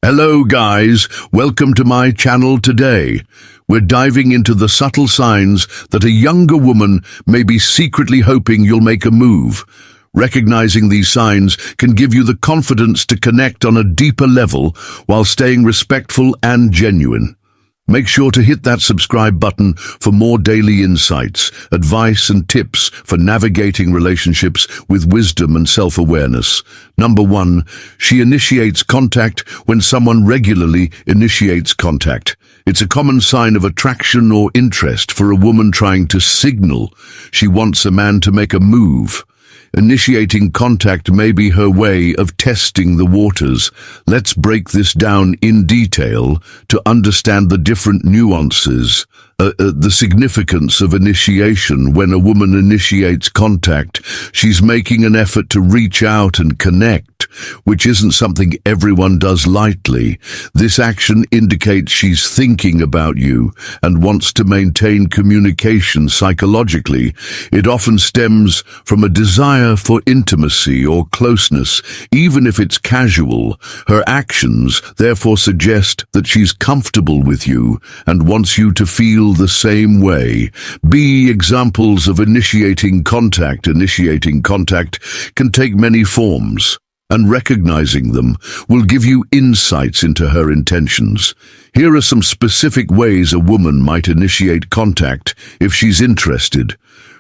Hello guys, welcome to my channel today. We're diving into the subtle signs that a younger woman may be secretly hoping you'll make a move. Recognizing these signs can give you the confidence to connect on a deeper level while staying respectful and genuine. Make sure to hit that subscribe button for more daily insights, advice and tips for navigating relationships with wisdom and self-awareness. Number 1, she initiates contact when someone regularly initiates contact. It's a common sign of attraction or interest for a woman trying to signal she wants a man to make a move. Initiating contact may be her way of testing the waters. Let's break this down in detail to understand the different nuances. The significance of initiation. When a woman initiates contact, she's making an effort to reach out and connect, which isn't something everyone does lightly. This action indicates she's thinking about you and wants to maintain communication psychologically. It often stems from a desire for intimacy or closeness, even if it's casual. Her actions therefore suggest that she's comfortable with you and wants you to feel the same way. B. Examples of initiating contact. Initiating contact can take many forms, and recognizing them will give you insights into her intentions. Here are some specific ways a woman might initiate contact if she's interested.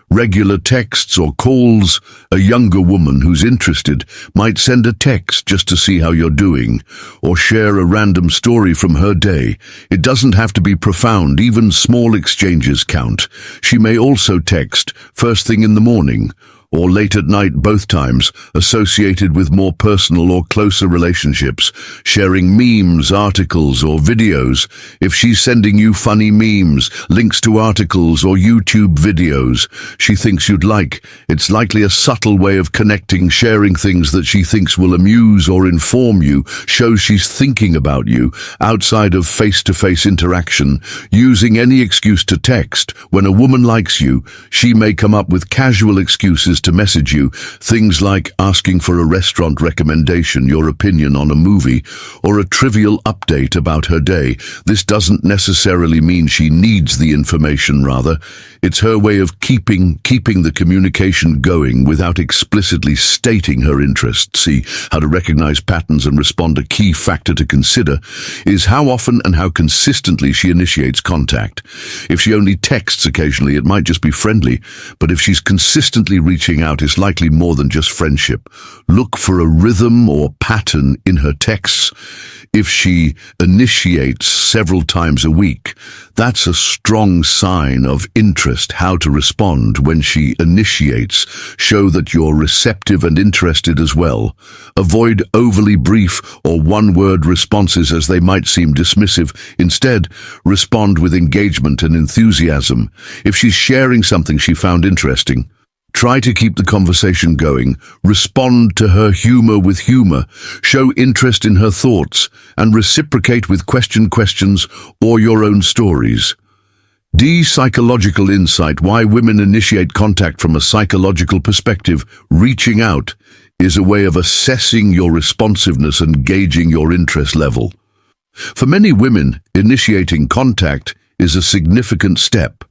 Regular texts or calls. A younger woman who's interested might send a text just to see how you're doing, or share a random story from her day. It doesn't have to be profound, even small exchanges count. She may also text first thing in the morning, or late at night, both times associated with more personal or closer relationships, sharing memes, articles, or videos. If she's sending you funny memes, links to articles or YouTube videos she thinks you'd like, it's likely a subtle way of connecting. Sharing things that she thinks will amuse or inform you shows she's thinking about you outside of face-to-face interaction. Using any excuse to text. When a woman likes you, she may come up with casual excuses to message you, things like asking for a restaurant recommendation, your opinion on a movie, or a trivial update about her day. This doesn't necessarily mean she needs the information, rather, it's her way of keeping the communication going without explicitly stating her interest. See how to recognize patterns and respond. A key factor to consider is how often and how consistently she initiates contact. If she only texts occasionally, it might just be friendly, but if she's consistently reaching out, it's likely more than just friendship. Look for a rhythm or pattern in her texts. If she initiates several times a week, that's a strong sign of interest. How to respond when she initiates. Show that you're receptive and interested as well. Avoid overly brief or one-word responses, as they might seem dismissive. Instead, respond with engagement and enthusiasm. If she's sharing something she found interesting, try to keep the conversation going. Respond to her humor with humor. Show interest in her thoughts and reciprocate with questions or your own stories. D. Psychological insight. Why women initiate contact. From a psychological perspective, reaching out is a way of assessing your responsiveness and gauging your interest level. For many women, initiating contact is a significant step,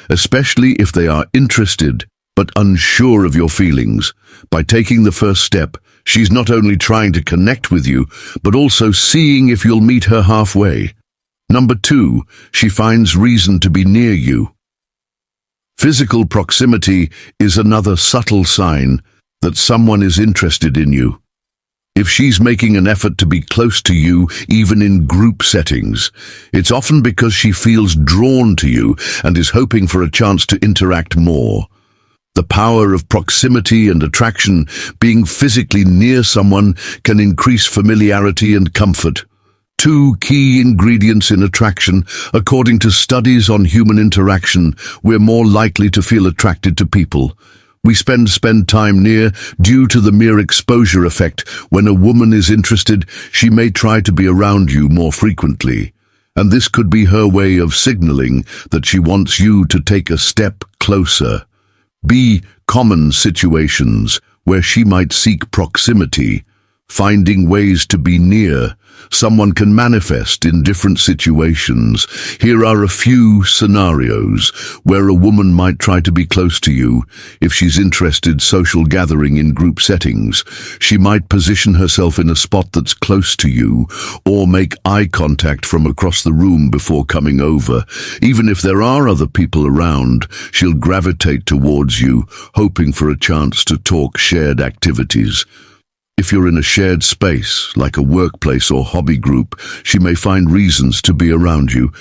especially if they are interested but unsure of your feelings. By taking the first step, she's not only trying to connect with you, but also seeing if you'll meet her halfway. Number 2, she finds reason to be near you. Physical proximity is another subtle sign that someone is interested in you. If she's making an effort to be close to you, even in group settings, it's often because she feels drawn to you and is hoping for a chance to interact more. The power of proximity and attraction. Being physically near someone can increase familiarity and comfort. 2 key ingredients in attraction. According to studies on human interaction, we're more likely to feel attracted to people we spend time near due to the mere exposure effect. When a woman is interested, she may try to be around you more frequently, and this could be her way of signaling that she wants you to take a step closer. B. Common situations where she might seek proximity. Finding ways to be near. someone can manifest in different situations. Here are a few scenarios where a woman might try to be close to you. If she's interested, social gathering in group settings, she might position herself in a spot that's close to you or make eye contact from across the room before coming over. Even if there are other people around, she'll gravitate towards you, hoping for a chance to talk shared activities. If you're in a shared space, like a workplace or hobby group, she may find reasons to be around you.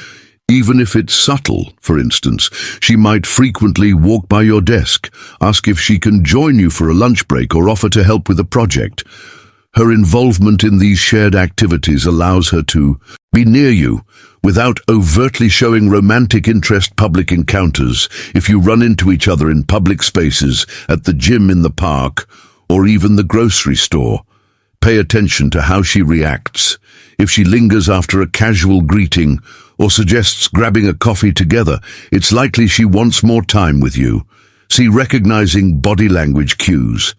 Even if it's subtle, for instance, she might frequently walk by your desk, ask if she can join you for a lunch break or offer to help with a project. Her involvement in these shared activities allows her to be near you without overtly showing romantic interest. Public encounters, if you run into each other in public spaces, at the gym, in the park, or even the grocery store, pay attention to how she reacts. If she lingers after a casual greeting or suggests grabbing a coffee together, it's likely she wants more time with you. See recognizing body language cues.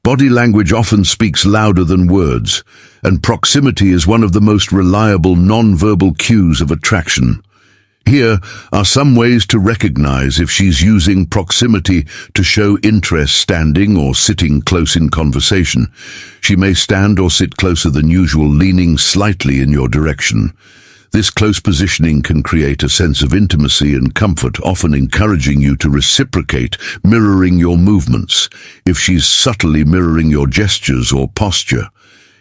Body language often speaks louder than words, and proximity is one of the most reliable non-verbal cues of attraction. Here are some ways to recognize if she's using proximity to show interest. Standing or sitting close in conversation. She may stand or sit closer than usual, leaning slightly in your direction. This close positioning can create a sense of intimacy and comfort, often encouraging you to reciprocate, mirroring your movements. If she's subtly mirroring your gestures or posture,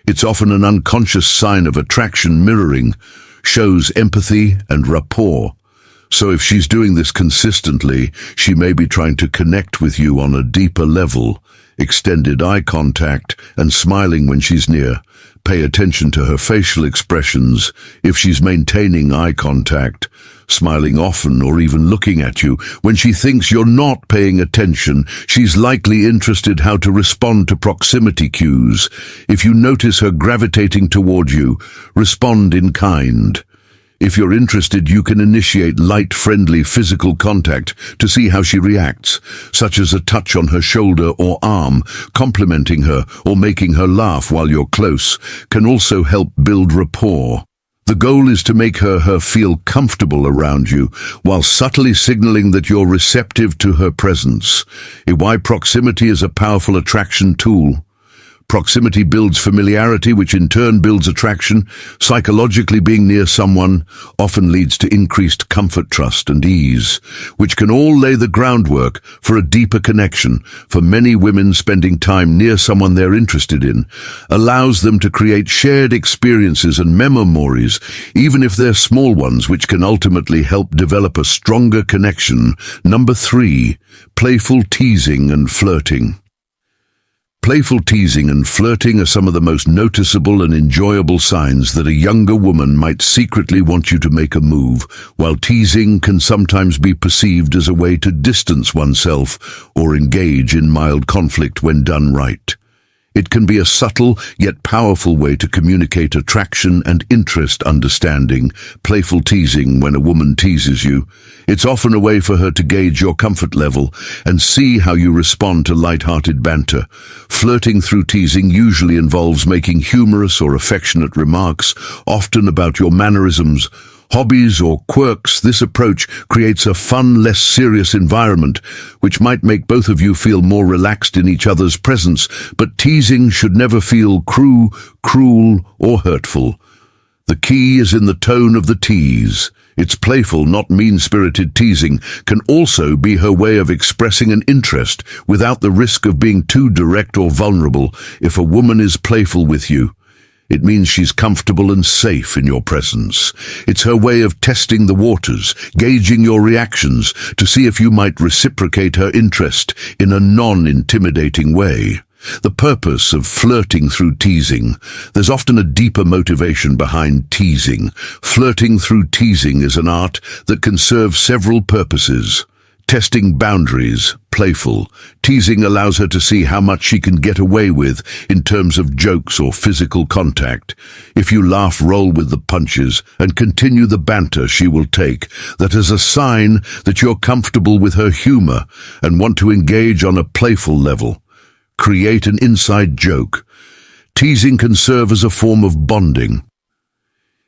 it's often an unconscious sign of attraction. Mirroring shows empathy and rapport. So if she's doing this consistently, she may be trying to connect with you on a deeper level. Extended eye contact and smiling when she's near. Pay attention to her facial expressions. If she's maintaining eye contact, smiling often, or even looking at you when she thinks you're not paying attention, she's likely interested. How to respond to proximity cues. If you notice her gravitating toward you, respond in kind. If you're interested, you can initiate light, friendly physical contact to see how she reacts, such as a touch on her shoulder or arm. Complimenting her or making her laugh while you're close can also help build rapport. The goal is to make her feel comfortable around you, while subtly signaling that you're receptive to her presence. Why proximity is a powerful attraction tool. Proximity builds familiarity, which in turn builds attraction. Psychologically, being near someone often leads to increased comfort, trust, and ease, which can all lay the groundwork for a deeper connection. For many women, spending time near someone they're interested in allows them to create shared experiences and memories, even if they're small ones, which can ultimately help develop a stronger connection. Number 3, playful teasing and flirting. Playful teasing and flirting are some of the most noticeable and enjoyable signs that a younger woman might secretly want you to make a move. While teasing can sometimes be perceived as a way to distance oneself or engage in mild conflict when done right, it can be a subtle yet powerful way to communicate attraction and interest. Understanding playful teasing. When a woman teases you, it's often a way for her to gauge your comfort level and see how you respond to light-hearted banter. Flirting through teasing usually involves making humorous or affectionate remarks, often about your mannerisms, hobbies, or quirks. This approach creates a fun, less serious environment, which might make both of you feel more relaxed in each other's presence. But teasing should never feel cruel, or hurtful. The key is in the tone of the tease. It's playful, not mean-spirited. Teasing can also be her way of expressing an interest without the risk of being too direct or vulnerable. If a woman is playful with you, it means she's comfortable and safe in your presence. It's her way of testing the waters, gauging your reactions to see if you might reciprocate her interest in a non-intimidating way. The purpose of flirting through teasing. There's often a deeper motivation behind teasing. Flirting through teasing is an art that can serve several purposes. Testing boundaries. Playful teasing allows her to see how much she can get away with in terms of jokes or physical contact. If you laugh, roll with the punches, and continue the banter, she will take that as a sign that you're comfortable with her humor and want to engage on a playful level. Create an inside joke. Teasing can serve as a form of bonding.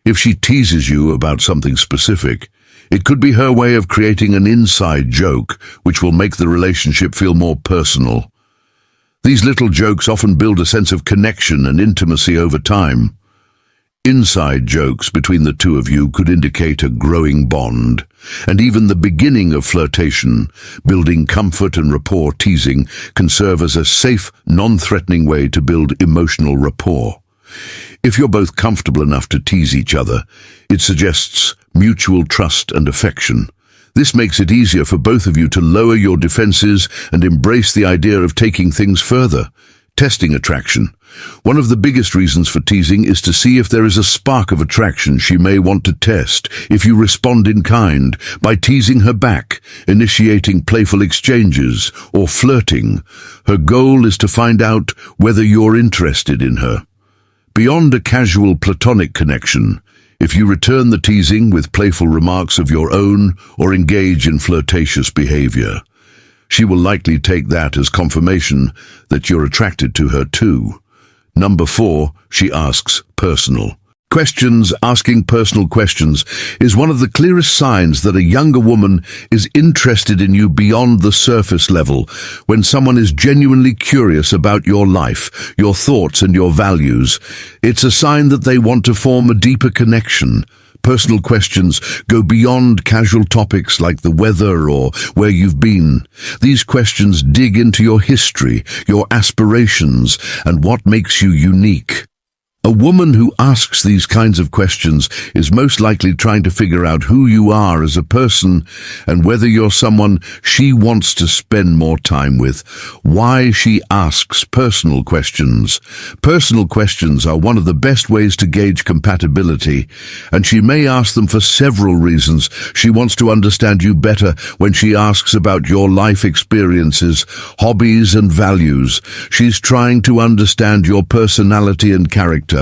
If she teases you about something specific, it could be her way of creating an inside joke, which will make the relationship feel more personal. These little jokes often build a sense of connection and intimacy over time. Inside jokes between the two of you could indicate a growing bond, and even the beginning of flirtation, building comfort and rapport. Teasing can serve as a safe, non-threatening way to build emotional rapport. If you're both comfortable enough to tease each other, it suggests mutual trust and affection. This makes it easier for both of you to lower your defenses and embrace the idea of taking things further. Testing attraction. One of the biggest reasons for teasing is to see if there is a spark of attraction she may want to test. If you respond in kind, by teasing her back, initiating playful exchanges, or flirting, her goal is to find out whether you're interested in her. Beyond a casual platonic connection, if you return the teasing with playful remarks of your own or engage in flirtatious behavior, she will likely take that as confirmation that you're attracted to her too. Number 4, she asks personal questions. Asking personal questions is one of the clearest signs that a younger woman is interested in you beyond the surface level. When someone is genuinely curious about your life, your thoughts and your values, it's a sign that they want to form a deeper connection. Personal questions go beyond casual topics like the weather or where you've been. These questions dig into your history, your aspirations, and what makes you unique. A woman who asks these kinds of questions is most likely trying to figure out who you are as a person and whether you're someone she wants to spend more time with. Why she asks personal questions. Personal questions are one of the best ways to gauge compatibility, and she may ask them for several reasons. She wants to understand you better when she asks about your life experiences, hobbies and values. She's trying to understand your personality and character.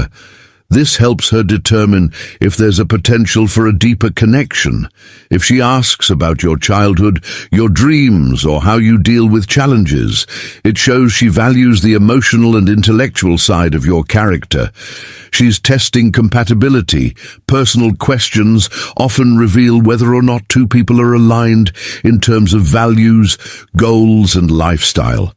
This helps her determine if there's a potential for a deeper connection. If she asks about your childhood, your dreams, or how you deal with challenges, it shows she values the emotional and intellectual side of your character. She's testing compatibility. Personal questions often reveal whether or not two people are aligned in terms of values, goals, and lifestyle.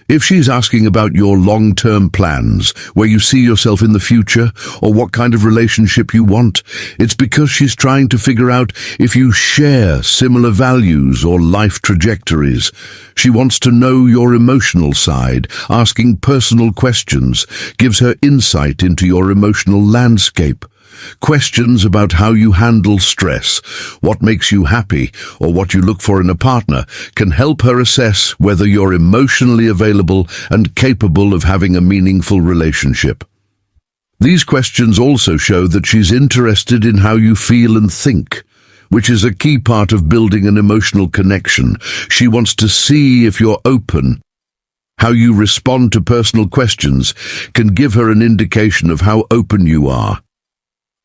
If she's asking about your long-term plans, where you see yourself in the future, or what kind of relationship you want, it's because she's trying to figure out if you share similar values or life trajectories. She wants to know your emotional side. Asking personal questions gives her insight into your emotional landscape. Questions about how you handle stress, what makes you happy, or what you look for in a partner can help her assess whether you're emotionally available and capable of having a meaningful relationship. These questions also show that she's interested in how you feel and think, which is a key part of building an emotional connection. She wants to see if you're open. How you respond to personal questions can give her an indication of how open you are.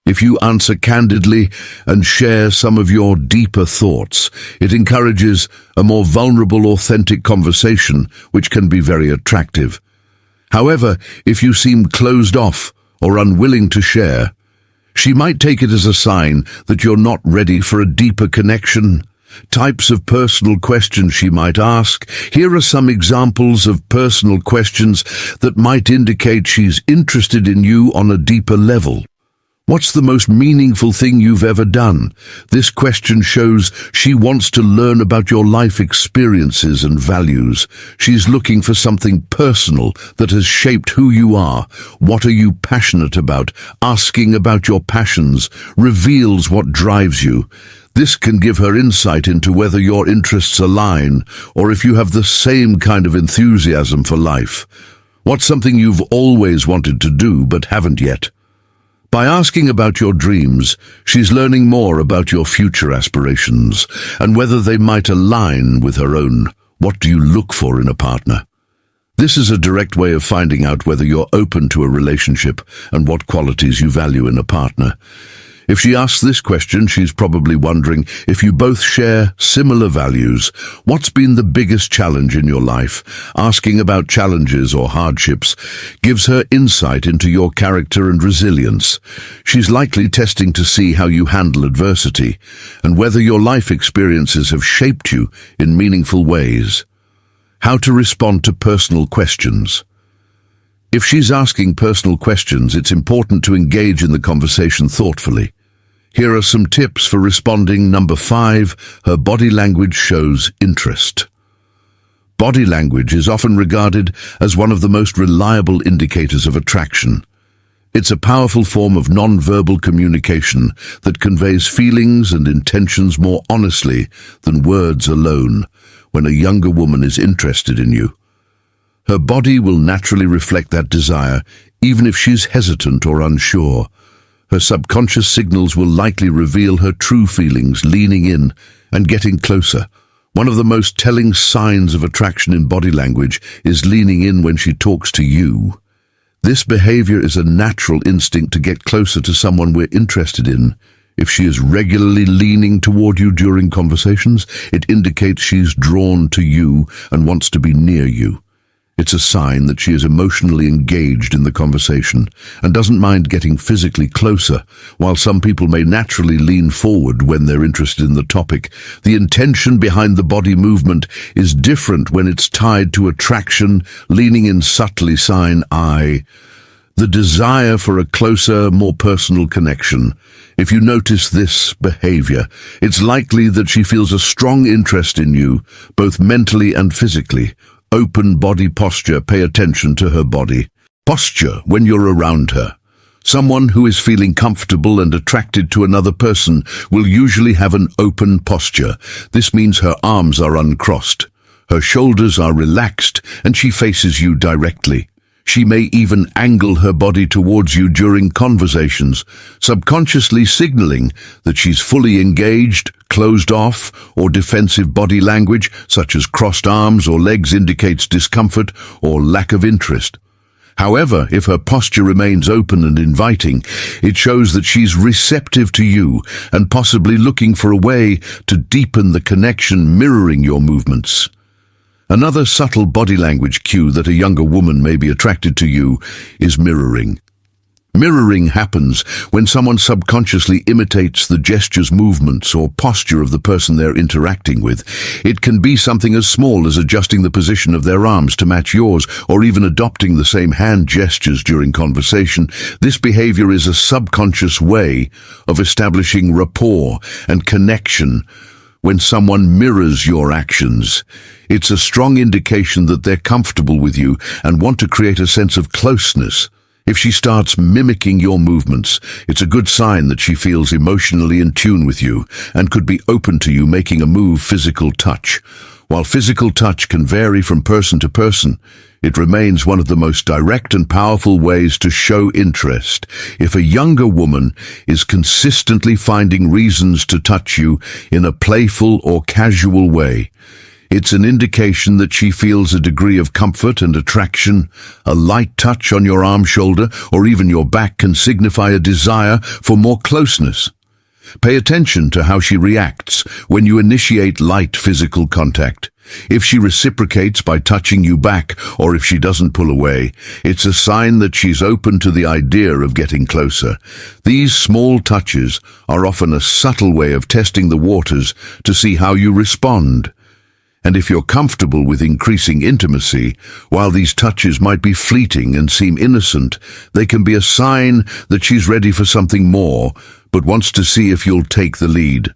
If you answer candidly and share some of your deeper thoughts, it encourages a more vulnerable, authentic conversation, which can be very attractive. However, if you seem closed off or unwilling to share, she might take it as a sign that you're not ready for a deeper connection. Types of personal questions she might ask. Here are some examples of personal questions that might indicate she's interested in you on a deeper level. What's the most meaningful thing you've ever done? This question shows she wants to learn about your life experiences and values. She's looking for something personal that has shaped who you are. What are you passionate about? Asking about your passions reveals what drives you. This can give her insight into whether your interests align or if you have the same kind of enthusiasm for life. What's something you've always wanted to do but haven't yet? By asking about your dreams, she's learning more about your future aspirations and whether they might align with her own. What do you look for in a partner? This is a direct way of finding out whether you're open to a relationship and what qualities you value in a partner. If she asks this question, she's probably wondering if you both share similar values. What's been the biggest challenge in your life? Asking about challenges or hardships gives her insight into your character and resilience. She's likely testing to see how you handle adversity and whether your life experiences have shaped you in meaningful ways. How to respond to personal questions. If she's asking personal questions, it's important to engage in the conversation thoughtfully. Here are some tips for responding. Number 5, her body language shows interest. Body language is often regarded as one of the most reliable indicators of attraction. It's a powerful form of non-verbal communication that conveys feelings and intentions more honestly than words alone when a younger woman is interested in you. Her body will naturally reflect that desire, even if she's hesitant or unsure. Her subconscious signals will likely reveal her true feelings, leaning in and getting closer. One of the most telling signs of attraction in body language is leaning in when she talks to you. This behavior is a natural instinct to get closer to someone we're interested in. If she is regularly leaning toward you during conversations, it indicates she's drawn to you and wants to be near you. It's a sign that she is emotionally engaged in the conversation and doesn't mind getting physically closer. While some people may naturally lean forward when they're interested in the topic, the intention behind the body movement is different when it's tied to attraction. Leaning in subtly, sign I. The desire for a closer, more personal connection. If you notice this behavior, it's likely that she feels a strong interest in you, both mentally and physically. Open body posture. Pay attention to her body posture when you're around her. Someone who is feeling comfortable and attracted to another person will usually have an open posture. This means her arms are uncrossed, her shoulders are relaxed, and she faces you directly. She may even angle her body towards you during conversations, subconsciously signaling that she's fully engaged. Closed off or defensive body language, such as crossed arms or legs, indicates discomfort or lack of interest. However, if her posture remains open and inviting, it shows that she's receptive to you and possibly looking for a way to deepen the connection, mirroring your movements. Another subtle body language cue that a younger woman may be attracted to you is mirroring. Mirroring happens when someone subconsciously imitates the gestures, movements, or posture of the person they're interacting with. It can be something as small as adjusting the position of their arms to match yours, or even adopting the same hand gestures during conversation. This behavior is a subconscious way of establishing rapport and connection. When someone mirrors your actions, it's a strong indication that they're comfortable with you and want to create a sense of closeness. If she starts mimicking your movements, it's a good sign that she feels emotionally in tune with you and could be open to you making a move. Physical touch. While physical touch can vary from person to person, it remains one of the most direct and powerful ways to show interest. If a younger woman is consistently finding reasons to touch you in a playful or casual way, it's an indication that she feels a degree of comfort and attraction. A light touch on your arm, shoulder, or even your back can signify a desire for more closeness. Pay attention to how she reacts when you initiate light physical contact. If she reciprocates by touching you back, or if she doesn't pull away, it's a sign that she's open to the idea of getting closer. These small touches are often a subtle way of testing the waters to see how you respond. And if you're comfortable with increasing intimacy, while these touches might be fleeting and seem innocent, they can be a sign that she's ready for something more, but wants to see if you'll take the lead.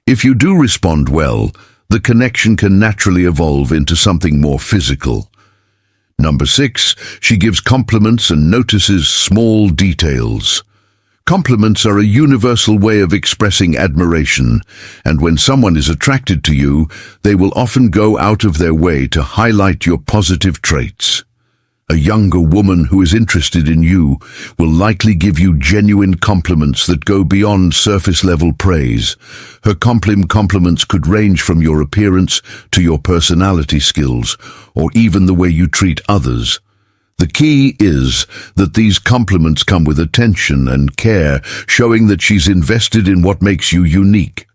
If you do respond well, the connection can naturally evolve into something more physical. Number 6, she gives compliments and notices small details. Compliments are a universal way of expressing admiration, and when someone is attracted to you, they will often go out of their way to highlight your positive traits. A younger woman who is interested in you will likely give you genuine compliments that go beyond surface-level praise. Her compliments could range from your appearance to your personality skills, or even the way you treat others. The key is that these compliments come with attention and care, showing that she's invested in what makes you unique.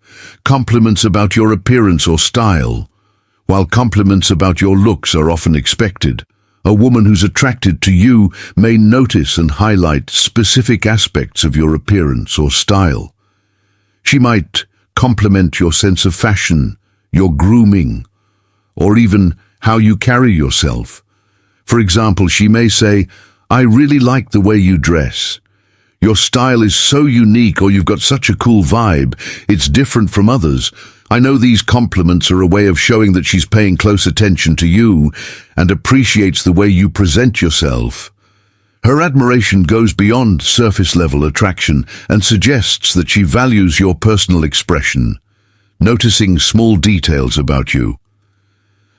Compliments about your appearance or style. While compliments about your looks are often expected, a woman who's attracted to you may notice and highlight specific aspects of your appearance or style. She might compliment your sense of fashion, your grooming, or even how you carry yourself. For example, she may say, "I really like the way you dress. Your style is so unique, or you've got such a cool vibe. It's different from others." I know these compliments are a way of showing that she's paying close attention to you and appreciates the way you present yourself. Her admiration goes beyond surface-level attraction and suggests that she values your personal expression, noticing small details about you.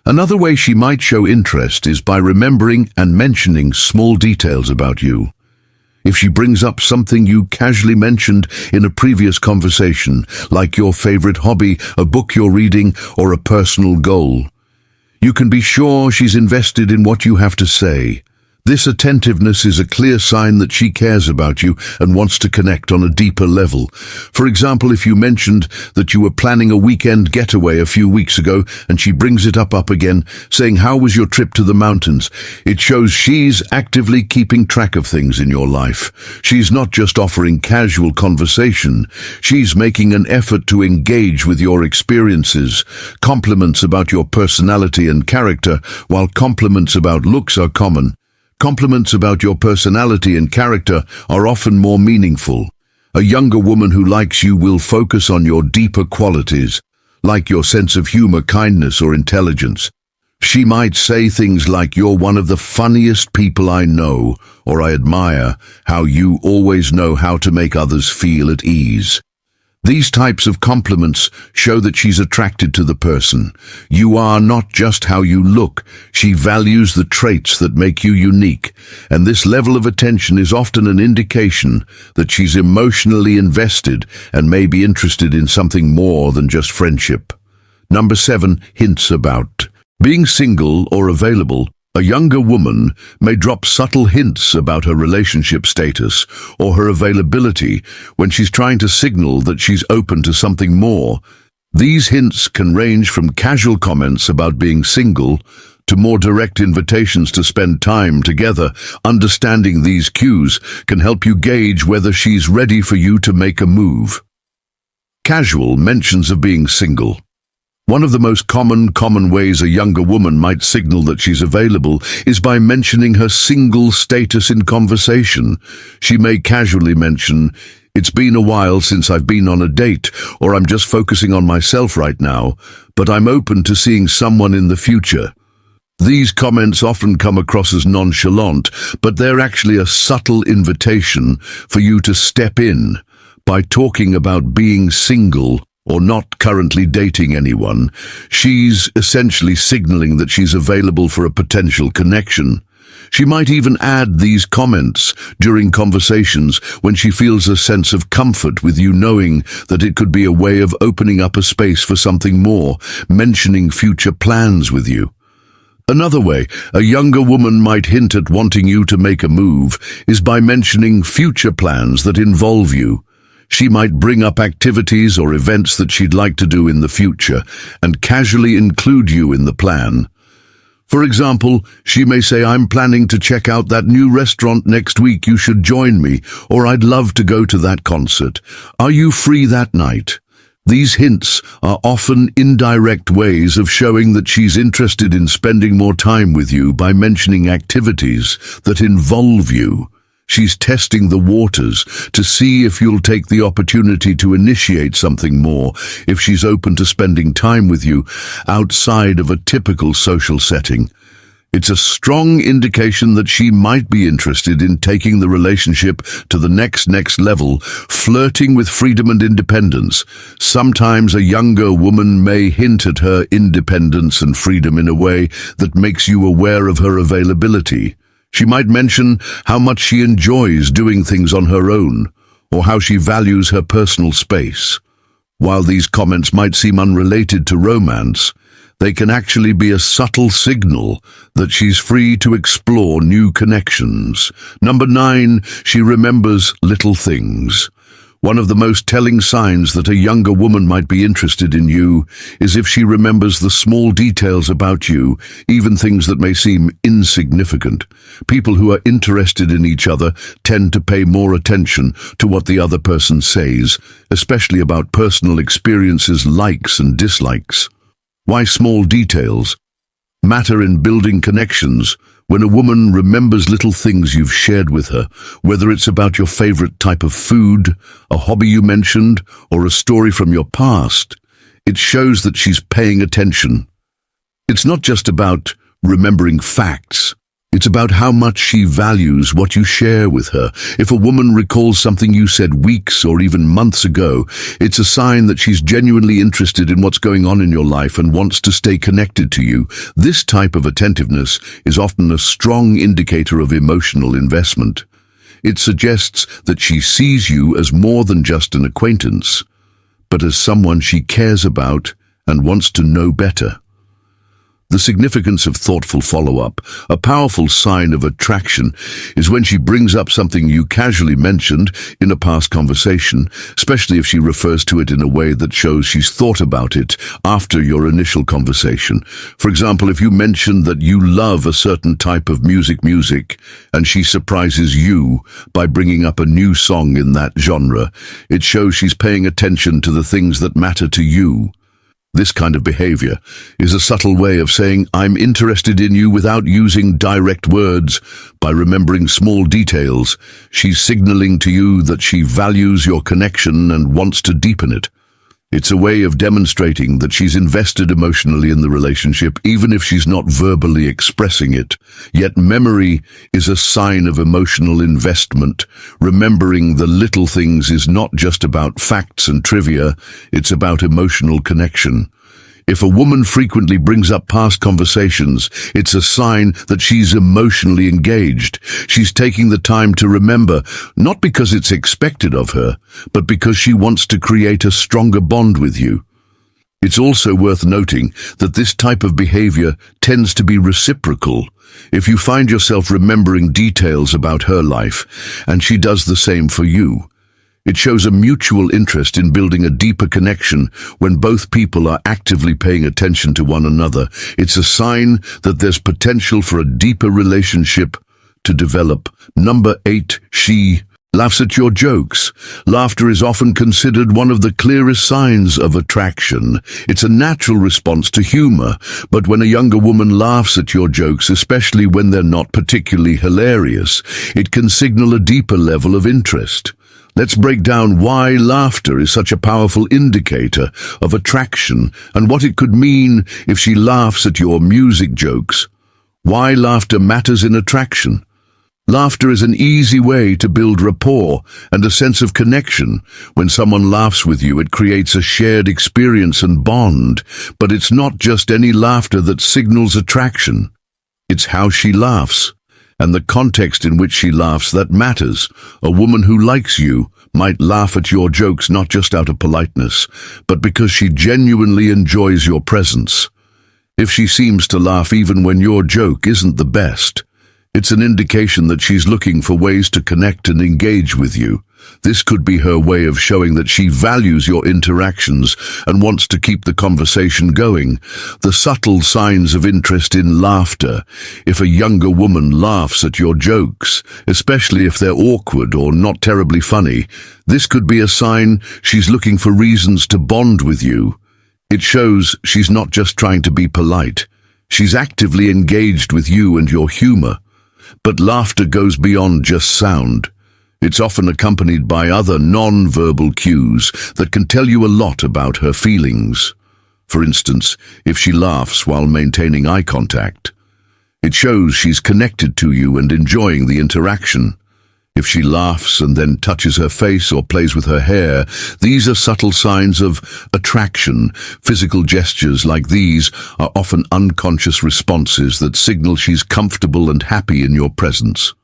Another way she might show interest is by remembering and mentioning small details about you. If she brings up something you casually mentioned in a previous conversation, like your favorite hobby, a book you're reading, or a personal goal, you can be sure she's invested in what you have to say. This attentiveness is a clear sign that she cares about you and wants to connect on a deeper level. For example, if you mentioned that you were planning a weekend getaway a few weeks ago and she brings it up again, saying, "How was your trip to the mountains?" It shows she's actively keeping track of things in your life. She's not just offering casual conversation, she's making an effort to engage with your experiences. Compliments about your personality and character, while compliments about looks are common. Compliments about your personality and character are often more meaningful. A younger woman who likes you will focus on your deeper qualities, like your sense of humor, kindness, or intelligence. She might say things like, "You're one of the funniest people I know," or "I admire how you always know how to make others feel at ease." These types of compliments show that she's attracted to the person. You are not just how you look. She values the traits that make you unique, and this level of attention is often an indication that she's emotionally invested and may be interested in something more than just friendship. Number 7, hints about being single or available. A younger woman may drop subtle hints about her relationship status or her availability when she's trying to signal that she's open to something more. These hints can range from casual comments about being single to more direct invitations to spend time together. Understanding these cues can help you gauge whether she's ready for you to make a move. Casual mentions of being single. One of the most common ways a younger woman might signal that she's available is by mentioning her single status in conversation. She may casually mention, "It's been a while since I've been on a date," or "I'm just focusing on myself right now, but I'm open to seeing someone in the future." These comments often come across as nonchalant, but they're actually a subtle invitation for you to step in. By talking about being single or not currently dating anyone, she's essentially signaling that she's available for a potential connection. She might even add these comments during conversations when she feels a sense of comfort with you, knowing that it could be a way of opening up a space for something more, mentioning future plans with you. Another way a younger woman might hint at wanting you to make a move is by mentioning future plans that involve you. She might bring up activities or events that she'd like to do in the future and casually include you in the plan. For example, she may say, "I'm planning to check out that new restaurant next week, you should join me," or "I'd love to go to that concert. Are you free that night?" These hints are often indirect ways of showing that she's interested in spending more time with you by mentioning activities that involve you. She's testing the waters to see if you'll take the opportunity to initiate something more, if she's open to spending time with you outside of a typical social setting. It's a strong indication that she might be interested in taking the relationship to the next level, flirting with freedom and independence. Sometimes a younger woman may hint at her independence and freedom in a way that makes you aware of her availability. She might mention how much she enjoys doing things on her own, or how she values her personal space. While these comments might seem unrelated to romance, They can actually be a subtle signal that she's free to explore new connections. Number 9, she remembers little things. One of the most telling signs that a younger woman might be interested in you is if she remembers the small details about you, even things that may seem insignificant. People who are interested in each other tend to pay more attention to what the other person says, especially about personal experiences, likes and dislikes. Why small details matter in building connections. When a woman remembers little things you've shared with her, whether it's about your favorite type of food, a hobby you mentioned, or a story from your past, it shows that she's paying attention. It's not just about remembering facts. It's about how much she values what you share with her. If a woman recalls something you said weeks or even months ago, it's a sign that she's genuinely interested in what's going on in your life and wants to stay connected to you. This type of attentiveness is often a strong indicator of emotional investment. It suggests that she sees you as more than just an acquaintance, but as someone she cares about and wants to know better. The significance of thoughtful follow-up. A powerful sign of attraction is when she brings up something you casually mentioned in a past conversation, especially if she refers to it in a way that shows she's thought about it after your initial conversation. For example, if you mention that you love a certain type of music, and she surprises you by bringing up a new song in that genre, it shows she's paying attention to the things that matter to you. This kind of behavior is a subtle way of saying, "I'm interested in you," without using direct words. By remembering small details, she's signaling to you that she values your connection and wants to deepen it. It's a way of demonstrating that she's invested emotionally in the relationship, even if she's not verbally expressing it. Yet memory is a sign of emotional investment. Remembering the little things is not just about facts and trivia, it's about emotional connection. If a woman frequently brings up past conversations, it's a sign that she's emotionally engaged. She's taking the time to remember, not because it's expected of her, but because she wants to create a stronger bond with you. It's also worth noting that this type of behavior tends to be reciprocal. If you find yourself remembering details about her life, and she does the same for you, it shows a mutual interest in building a deeper connection when both people are actively paying attention to one another. It's a sign that there's potential for a deeper relationship to develop. Number 8, she laughs at your jokes. Laughter is often considered one of the clearest signs of attraction. It's a natural response to humor, but when a younger woman laughs at your jokes, especially when they're not particularly hilarious, it can signal a deeper level of interest. Let's break down why laughter is such a powerful indicator of attraction and what it could mean if she laughs at your music jokes. Why laughter matters in attraction. Laughter is an easy way to build rapport and a sense of connection. When someone laughs with you, it creates a shared experience and bond. But it's not just any laughter that signals attraction. It's how she laughs and the context in which she laughs that matters. A woman who likes you might laugh at your jokes not just out of politeness, but because she genuinely enjoys your presence. If she seems to laugh even when your joke isn't the best, it's an indication that she's looking for ways to connect and engage with you. This could be her way of showing that she values your interactions and wants to keep the conversation going. The subtle signs of interest in laughter. If a younger woman laughs at your jokes, especially if they're awkward or not terribly funny, this could be a sign she's looking for reasons to bond with you. It shows she's not just trying to be polite. She's actively engaged with you and your humor. But laughter goes beyond just sound. It's often accompanied by other non-verbal cues that can tell you a lot about her feelings. For instance, if she laughs while maintaining eye contact, it shows she's connected to you and enjoying the interaction. If she laughs and then touches her face or plays with her hair, these are subtle signs of attraction. Physical gestures like these are often unconscious responses that signal she's comfortable and happy in your presence.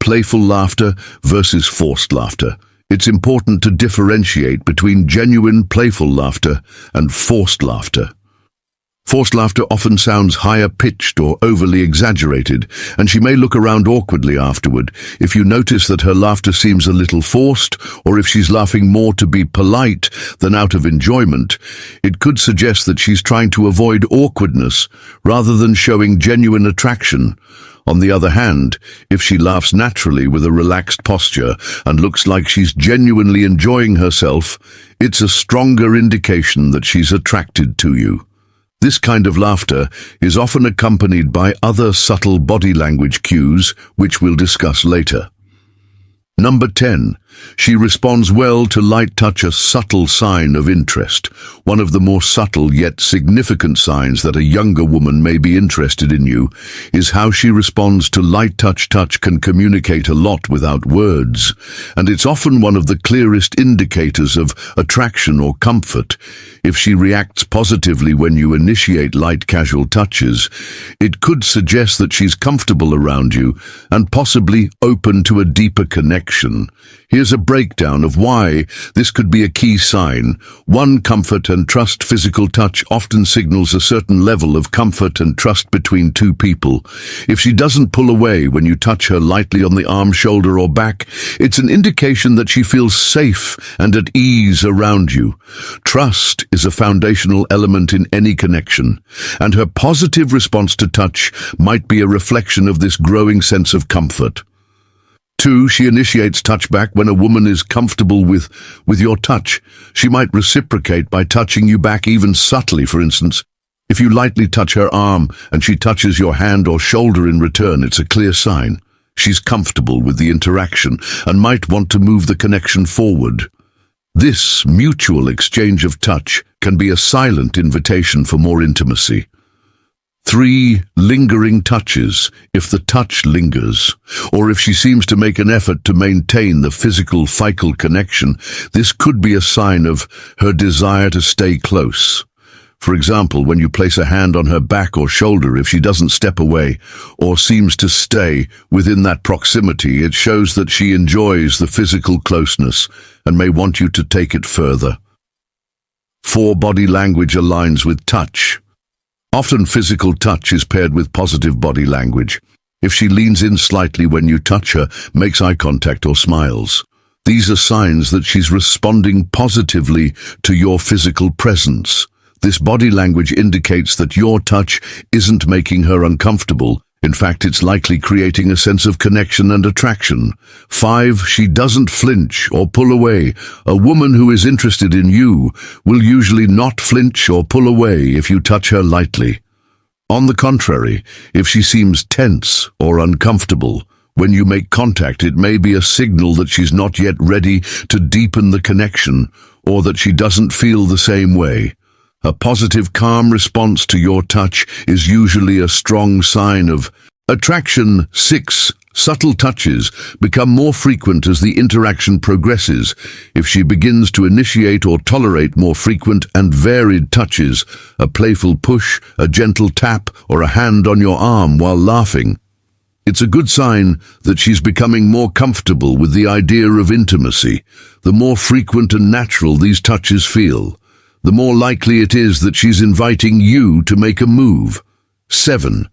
Playful laughter versus forced laughter. It's important to differentiate between genuine, playful laughter and forced laughter. Forced laughter often sounds higher-pitched or overly exaggerated, and she may look around awkwardly afterward. If you notice that her laughter seems a little forced, or if she's laughing more to be polite than out of enjoyment, it could suggest that she's trying to avoid awkwardness rather than showing genuine attraction. On the other hand, if she laughs naturally with a relaxed posture and looks like she's genuinely enjoying herself, it's a stronger indication that she's attracted to you. This kind of laughter is often accompanied by other subtle body language cues, which we'll discuss later. Number 10. She responds well to light touch, a subtle sign of interest. One of the more subtle yet significant signs that a younger woman may be interested in you is how she responds to light touch. Touch can communicate a lot without words, and it's often one of the clearest indicators of attraction or comfort. If she reacts positively when you initiate light casual touches, it could suggest that she's comfortable around you and possibly open to a deeper connection. Here's a breakdown of why this could be a key sign. 1. Comfort and trust. Physical touch often signals a certain level of comfort and trust between two people. If she doesn't pull away when you touch her lightly on the arm, shoulder, or back, it's an indication that she feels safe and at ease around you. Trust is a foundational element in any connection, and her positive response to touch might be a reflection of this growing sense of comfort. 2. She initiates touch back. When a woman is comfortable with your touch, she might reciprocate by touching you back, even subtly. For instance, if you lightly touch her arm and she touches your hand or shoulder in return, it's a clear sign she's comfortable with the interaction and might want to move the connection forward. This mutual exchange of touch can be a silent invitation for more intimacy. 3. Lingering touches. If the touch lingers, or if she seems to make an effort to maintain the physical fickle connection, this could be a sign of her desire to stay close. For example, when you place a hand on her back or shoulder, if she doesn't step away or seems to stay within that proximity, it shows that she enjoys the physical closeness and may want you to take it further. 4. Body language aligns with touch. Often physical touch is paired with positive body language. If she leans in slightly when you touch her, makes eye contact, or smiles, these are signs that she's responding positively to your physical presence. This body language indicates that your touch isn't making her uncomfortable. In fact, it's likely creating a sense of connection and attraction. 5. She doesn't flinch or pull away. A woman who is interested in you will usually not flinch or pull away if you touch her lightly. On the contrary, if she seems tense or uncomfortable when you make contact, it may be a signal that she's not yet ready to deepen the connection, or that she doesn't feel the same way. A positive, calm response to your touch is usually a strong sign of attraction. 6. Subtle touches become more frequent as the interaction progresses. If she begins to initiate or tolerate more frequent and varied touches, a playful push, a gentle tap, or a hand on your arm while laughing, it's a good sign that she's becoming more comfortable with the idea of intimacy. The more frequent and natural these touches feel, the more likely it is that she's inviting you to make a move. 7.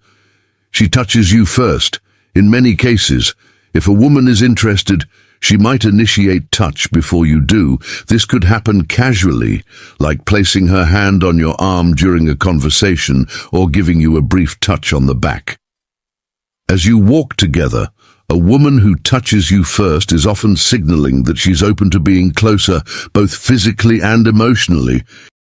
She touches you first. In many cases, if a woman is interested, she might initiate touch before you do. This could happen casually, like placing her hand on your arm during a conversation or giving you a brief touch on the back. As you walk together, a woman who touches you first is often signaling that she's open to being closer, both physically and emotionally.